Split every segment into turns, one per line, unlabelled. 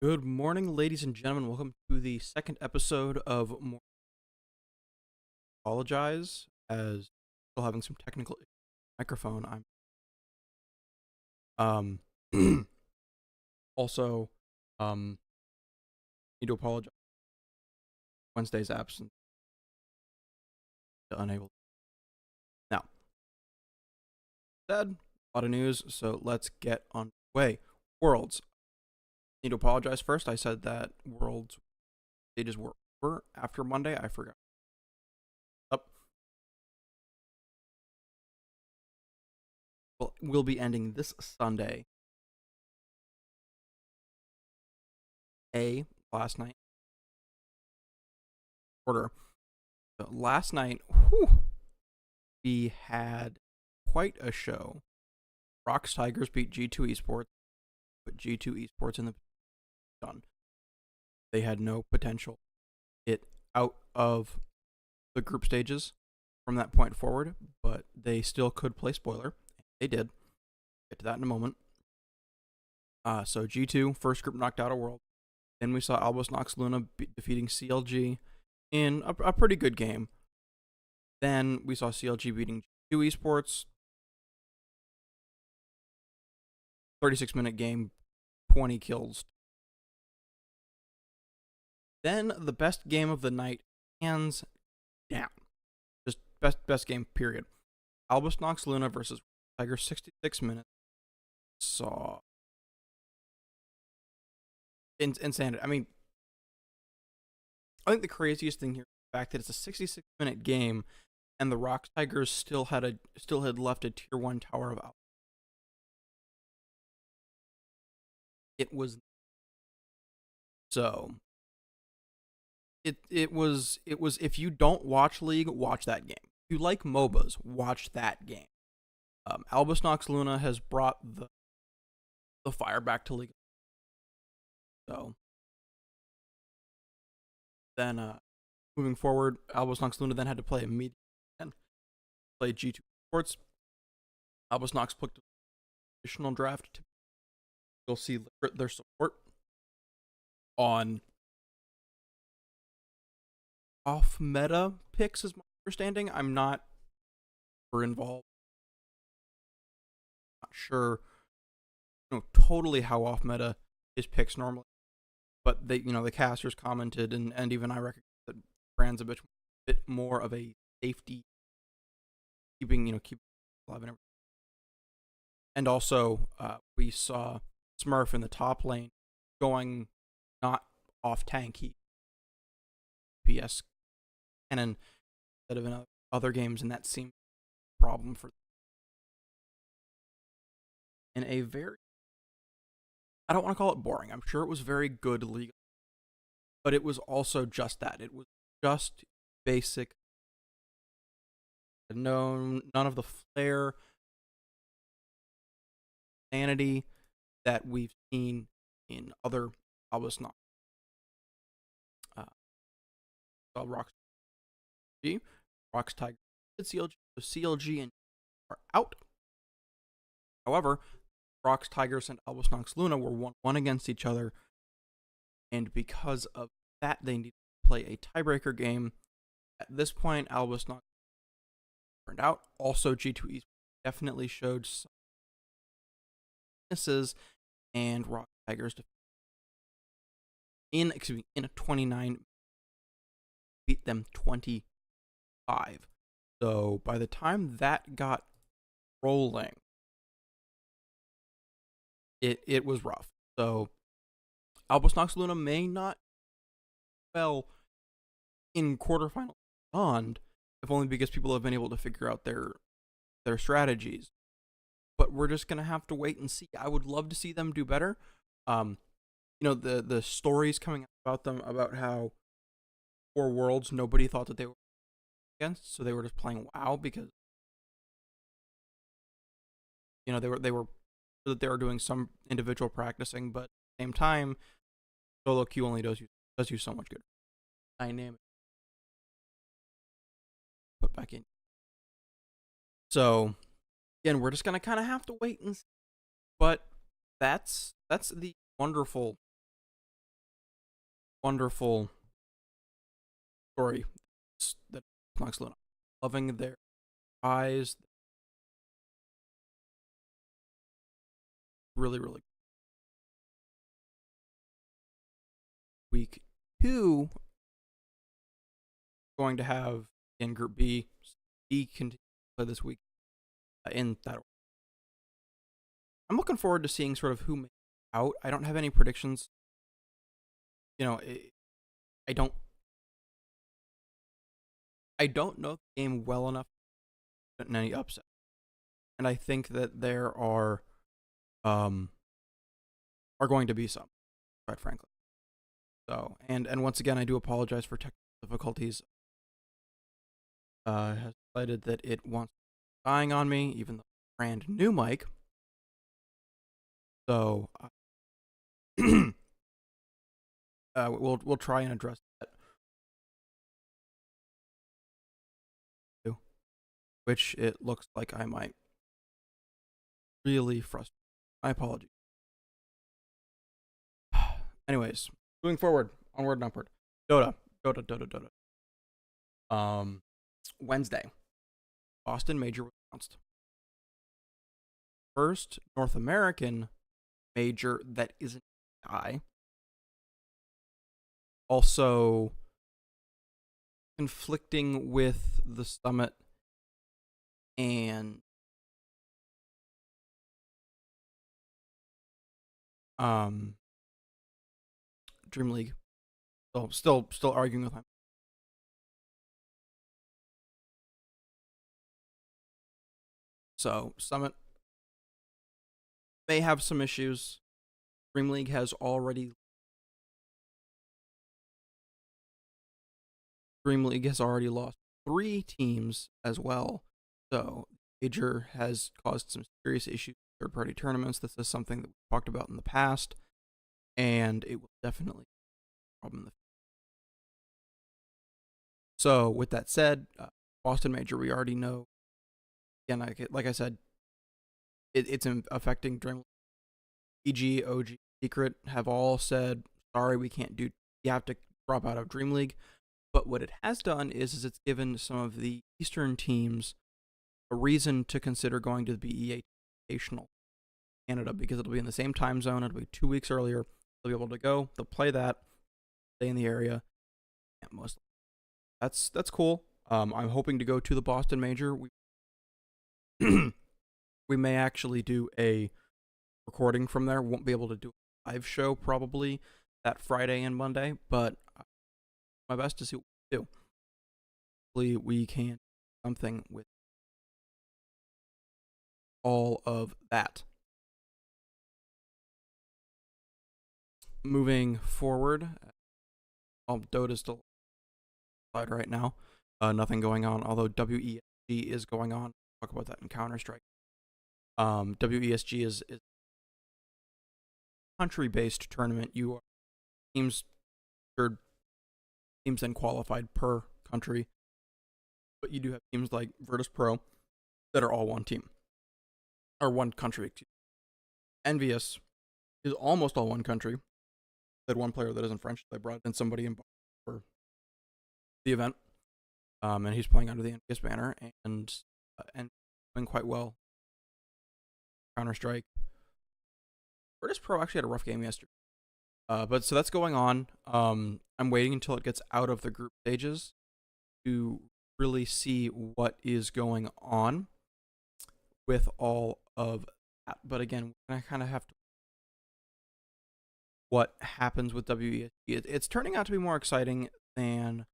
Good morning, ladies and gentlemen. Welcome to the second episode of More Apologize, as still having some technical issues with the microphone. I'm also need to apologize for Wednesday's absence. Unable. Now, said a lot of news, so let's get on the way. Worlds. Need to apologize first. I said that Worlds stages were over after Monday. I forgot. Up. Well, we'll be ending this Sunday. Last night. Order. So last night, we had quite a show. Rocks Tigers beat G2 Esports, but G2 Esports in the done. They had no potential. It out of the group stages from that point forward, but they still could play spoiler. They did. Get to that in a moment. So G2 first group knocked out a world. Then we saw Albus Nox Luna defeating CLG in a pretty good game. Then we saw CLG beating G2 Esports. 36-minute game, 20 kills. Then the best game of the night, hands down. Just best game, period. Albus Nox Luna versus Tiger, 66 minutes. Saw insanity. I mean, I think the craziest thing here is the fact that it's a 66-minute game, and the Rocks Tigers still had left a tier 1 tower of Albus. It was so. It was if you don't watch League, watch that game. If you like MOBAs, watch that game. Albus Nox Luna has brought the fire back to League. So then moving forward, Albus Nox Luna then had to play immediately and play G2 Sports. Albus Nox picked an additional draft. You'll see their support on off-meta picks, is my understanding. I'm not super involved. Not sure, totally how off-meta his picks normally. But the casters commented, and even I recognize that Brand's a bit more of a safety, keeping alive and everything. And also, we saw Smurf in the top lane going not off tank, he PS cannon instead of in other games, and that seemed a problem for them. In a very, I don't want to call it boring. I'm sure it was very good league, but it was also just that. It was just basic. None of the flair, sanity that we've seen in other Albus Nox. Rocks Tiger, CLG, so CLG and are out. However, Rocks Tigers and Albus Nox Luna were 1-1 against each other, and because of that, they need to play a tiebreaker game. At this point, Albus Nox turned out. Also, G2E definitely showed some weaknesses, and Rock Tigers in a 29 beat them 25. So by the time that got rolling, it was rough. So Albus Nox Luna may not well in quarterfinal beyond, if only because people have been able to figure out their strategies. But we're just gonna have to wait and see. I would love to see them do better. The stories coming out about them, about how for Worlds nobody thought that they were against, so they were just playing WoW because they were that they were doing some individual practicing, but at the same time, solo queue only does you so much good. Dynamic put back in. So again, we're just gonna kind of have to wait and see. But that's the wonderful wonderful story that Monk's Luna. Loving their eyes. Really, really. Week 2, going to have in Group B, continue to play this week in that order. I'm looking forward to seeing sort of who makes out. I don't have any predictions. I don't know the game well enough in any upset, and I think that there are going to be some, quite frankly. So, and once again, I do apologize for technical difficulties. Has decided that it wants dying on me, even though it's a brand new mic. So, we'll try and address that. Which it looks like I might really frustrate. My apologies. Anyways, moving forward, onward and upward. Dota. Wednesday, Boston Major was announced. First North American major that isn't high. Also conflicting with the Summit and Dream League. So still arguing with him. So Summit may have some issues. Dream League has already lost 3 teams as well. So major has caused some serious issues with third-party tournaments. This is something that we talked about in the past, and it will definitely be a problem in the future. So with that said, Boston Major, we already know. Again, like I said, it's affecting Dream League. EG, OG, Secret have all said, sorry, we can't do. You have to drop out of Dream League. But what it has done is it's given some of the Eastern teams a reason to consider going to the BEA Invitational Canada, because it'll be in the same time zone. It'll be 2 weeks earlier. They'll be able to go. They'll play that. Stay in the area. Yeah, mostly. That's cool. I'm hoping to go to the Boston Major. We may actually do a recording from there. Won't be able to do a live show probably that Friday and Monday, but my best to see what we do. Hopefully we can do something with all of that. Moving forward, Dota's still side right now. Nothing going on, although WESG is going on. I'll talk about that in Counter-Strike. WESG is a country-based tournament. You are teams then qualified per country, but you do have teams like Virtus Pro that are all one team, or one country. Envious is almost all one country. They had one player that isn't French. They brought in somebody in for the event, and he's playing under the Envious banner and doing quite well. Counter-Strike. Virtus Pro actually had a rough game yesterday. But so that's going on. I'm waiting until it gets out of the group stages to really see what is going on with all of that. But again, I kind of have to what happens with WESG. It's turning out to be more exciting than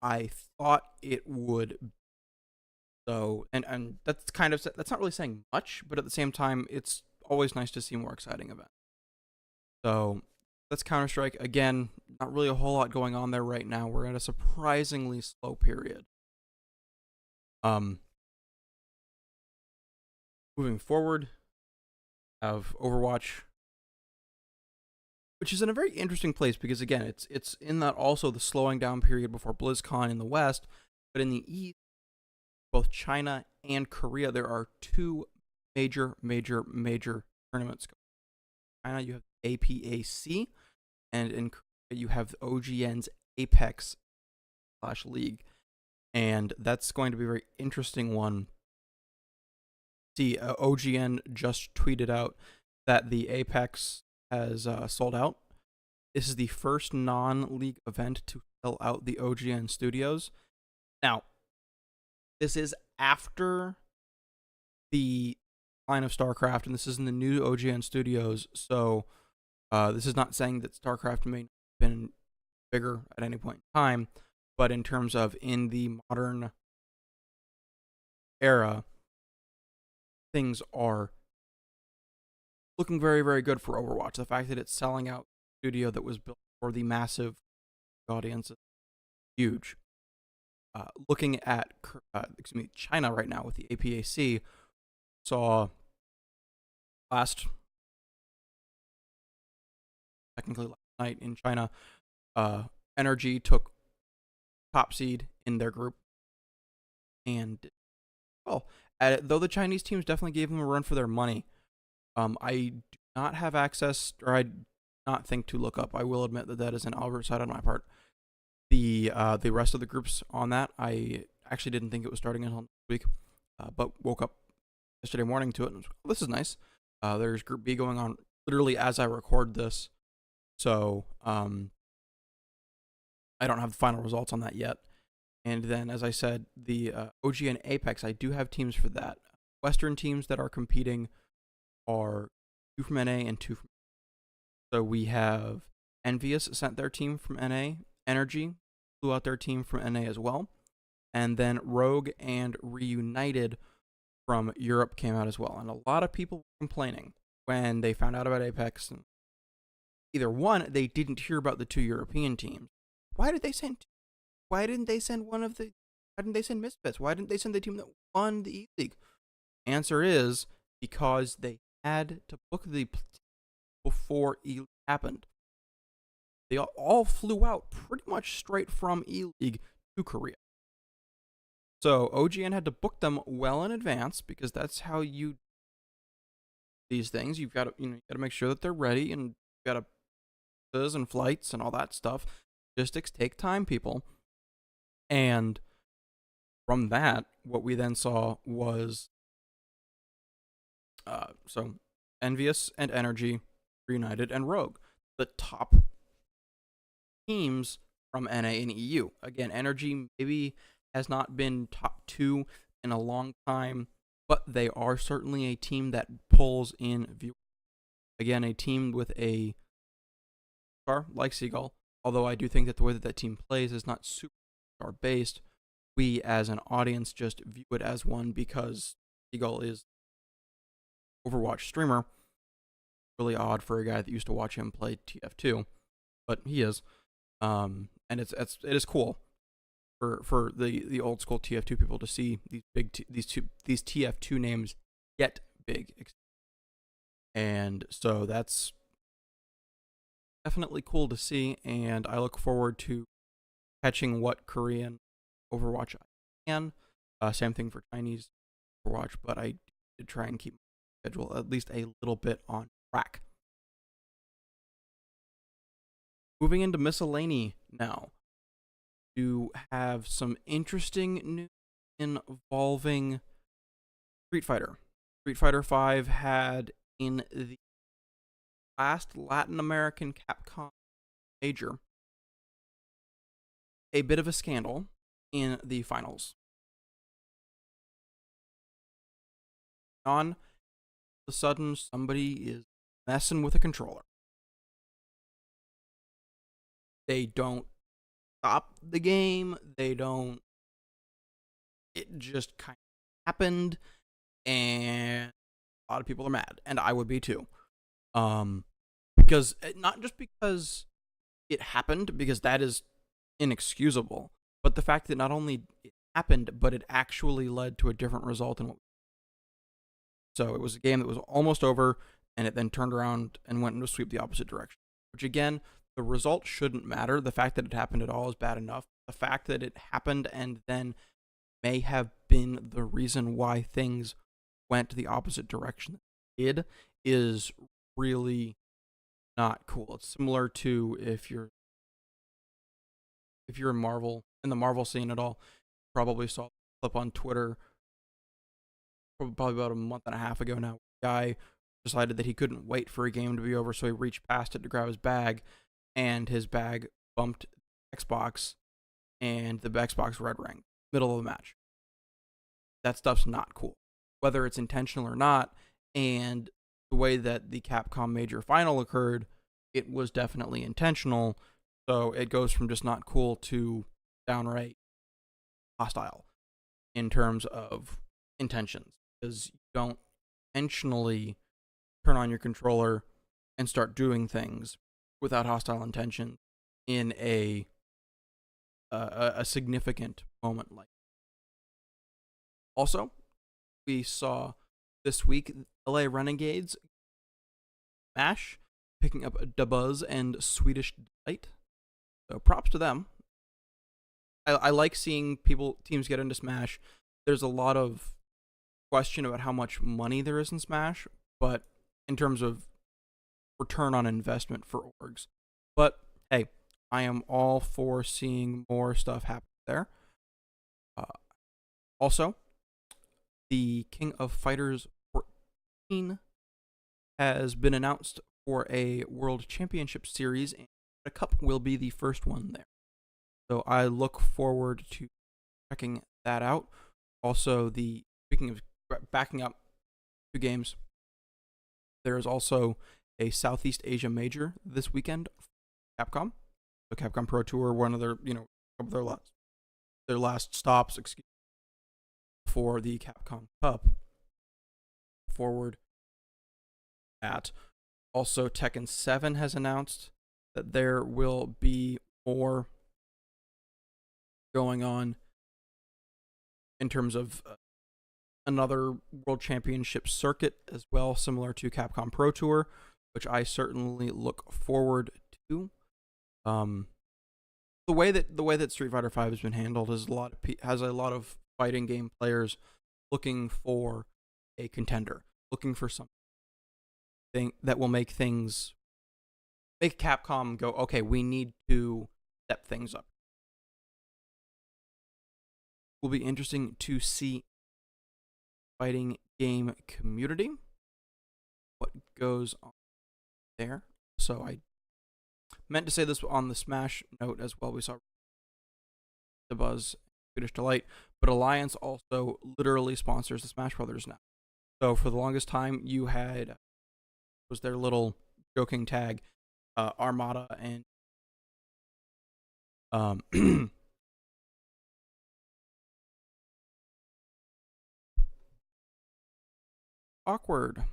I thought it would. So, and that's not really saying much, but at the same time, it's always nice to see more exciting events. So that's Counter-Strike. Again, not really a whole lot going on there right now. We're at a surprisingly slow period. Moving forward, have Overwatch, which is in a very interesting place because again, it's in that also the slowing down period before BlizzCon in the West, but in the East, both China and Korea, there are 2 major tournaments. In China, you have APAC, and in you have OGN's Apex / League, and that's going to be a very interesting one. See, OGN just tweeted out that the Apex has sold out. This is the first non-league event to sell out the OGN studios. Now, this is after the line of StarCraft, and this is in the new OGN studios. So this is not saying that StarCraft may have been bigger at any point in time, but in terms of in the modern era, things are looking very, very good for Overwatch. The fact that it's selling out a studio that was built for the massive audience is huge. Looking at China right now with the APAC, saw technically last night in China, Energy took top seed in their group, and well, though the Chinese teams definitely gave them a run for their money. I do not have access, or I do not think to look up. I will admit that that is an oversight on my part. The rest of the groups on that, I actually didn't think it was starting until next week, but woke up yesterday morning to it and was like, oh, this is nice. There's Group B going on literally as I record this, so I don't have the final results on that yet. And then, as I said, the OGN Apex, I do have teams for that. Western teams that are competing are 2 from NA and 2 from. So we have Envious sent their team from NA. Energy flew out their team from NA as well. And then Rogue and Reunited from Europe came out as well. And a lot of people were complaining when they found out about Apex. And either one, they didn't hear about the 2 European teams. Why did they send two? Why didn't they send one of the... Why didn't they send Misfits? Why didn't they send the team that won the E-League? Answer is because they had to book the before E-League happened. They all flew out pretty much straight from E-League to Korea. So OGN had to book them well in advance because that's how you these things. You've got to make sure that they're ready, and you've got to and flights and all that stuff. Logistics take time, people. And from that, what we then saw was so Envious and Energy, Reunited, and Rogue, the top teams from NA and EU. Again, Energy maybe has not been top 2 in a long time, but they are certainly a team that pulls in viewers. Again, a team with a star like Seagull, although I do think that the way that that team plays is not super star based. We as an audience just view it as one because Seagull is Overwatch streamer. Really odd for a guy that used to watch him play TF2, but he is. And it is cool for the old school TF2 people to see these TF2 names get big. And so that's definitely cool to see, and I look forward to catching what Korean Overwatch I can. Same thing for Chinese Overwatch, but I did try and keep my schedule at least a little bit on track. Moving into miscellany now, to have some interesting news involving Street Fighter. Street Fighter V had in the last Latin American Capcom major a bit of a scandal in the finals. On all of a sudden, somebody is messing with a controller. They don't stop the game. They don't. It just kind of happened, and a lot of people are mad, and I would be too. Because not just because it happened, because that is inexcusable, but the fact that not only it happened, but it actually led to a different result than what. So it was a game that was almost over, and it then turned around and went into a sweep the opposite direction. Which again, the result shouldn't matter. The fact that it happened at all is bad enough. The fact that it happened and then may have been the reason why things went the opposite direction it did is really not cool. It's similar to if you're if you're in the Marvel scene at all, probably saw a clip on Twitter probably about a month and a half ago now. Guy decided that he couldn't wait for a game to be over, so he reached past it to grab his bag, and his bag bumped Xbox, and the Xbox red ring middle of the match. That stuff's not cool, whether it's intentional or not. And the way that the Capcom Major Final occurred, it was definitely intentional. So it goes from just not cool to downright hostile in terms of intentions, because you don't intentionally turn on your controller and start doing things without hostile intention in a significant moment like. Also, we saw this week LA Renegades Smash picking up Dabuz and Swedish Delight. So props to them. I like seeing teams get into Smash. There's a lot of question about how much money there is in Smash, but in terms of return on investment for orgs. But hey, I am all for seeing more stuff happen there. Also, the King of Fighters 14 has been announced for a World Championship Series, and a cup will be the first one there. So I look forward to checking that out. Also, speaking of backing up 2 games, there is also a Southeast Asia Major this weekend for Capcom. The Capcom Pro Tour, one of their last stops, for the Capcom Cup. Forward at. Also, Tekken 7 has announced that there will be more going on in terms of another World Championship circuit as well, similar to Capcom Pro Tour, which I certainly look forward to. The way that Street Fighter V has been handled has a lot of fighting game players looking for a contender, looking for something that will make Capcom go, okay, we need to step things up. Will be interesting to see fighting game community, what goes on there. So I meant to say this on the Smash note as well. We saw the Buzz, Swedish Delight, but Alliance also literally sponsors the Smash Brothers now. So for the longest time, you had was their little joking tag, Armada and awkward.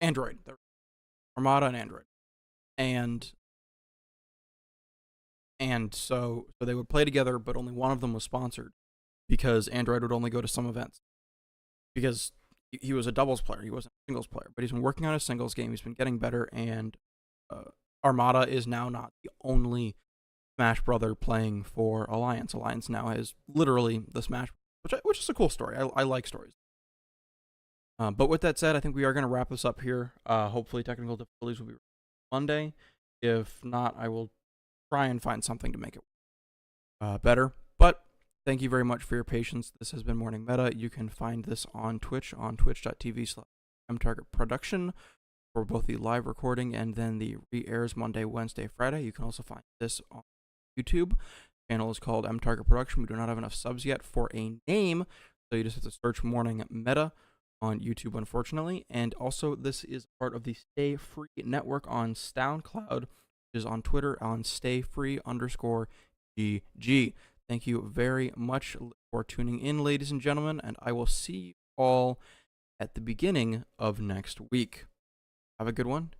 Android. Armada and Android. And so they would play together, but only one of them was sponsored because Android would only go to some events. Because he was a doubles player, he wasn't a singles player, but he's been working on a singles game, he's been getting better, and Armada is now not the only Smash brother playing for Alliance. Alliance now has literally the Smash, which is a cool story. I like stories. But with that said, I think we are going to wrap this up here. Hopefully technical difficulties will be Monday. If not, I will try and find something to make it better. But thank you very much for your patience. This has been Morning Meta. You can find this on Twitch, on twitch.tv/MTarget Production for both the live recording and then the re-airs Monday, Wednesday, Friday. You can also find this on YouTube. The channel is called MTarget Production. We do not have enough subs yet for a name, so you just have to search Morning Meta on YouTube, unfortunately. And also, this is part of the Stay Free network on SoundCloud, which is on Twitter on stayfree_GG. Thank you very much for tuning in, ladies and gentlemen, and I will see you all at the beginning of next week. Have a good one.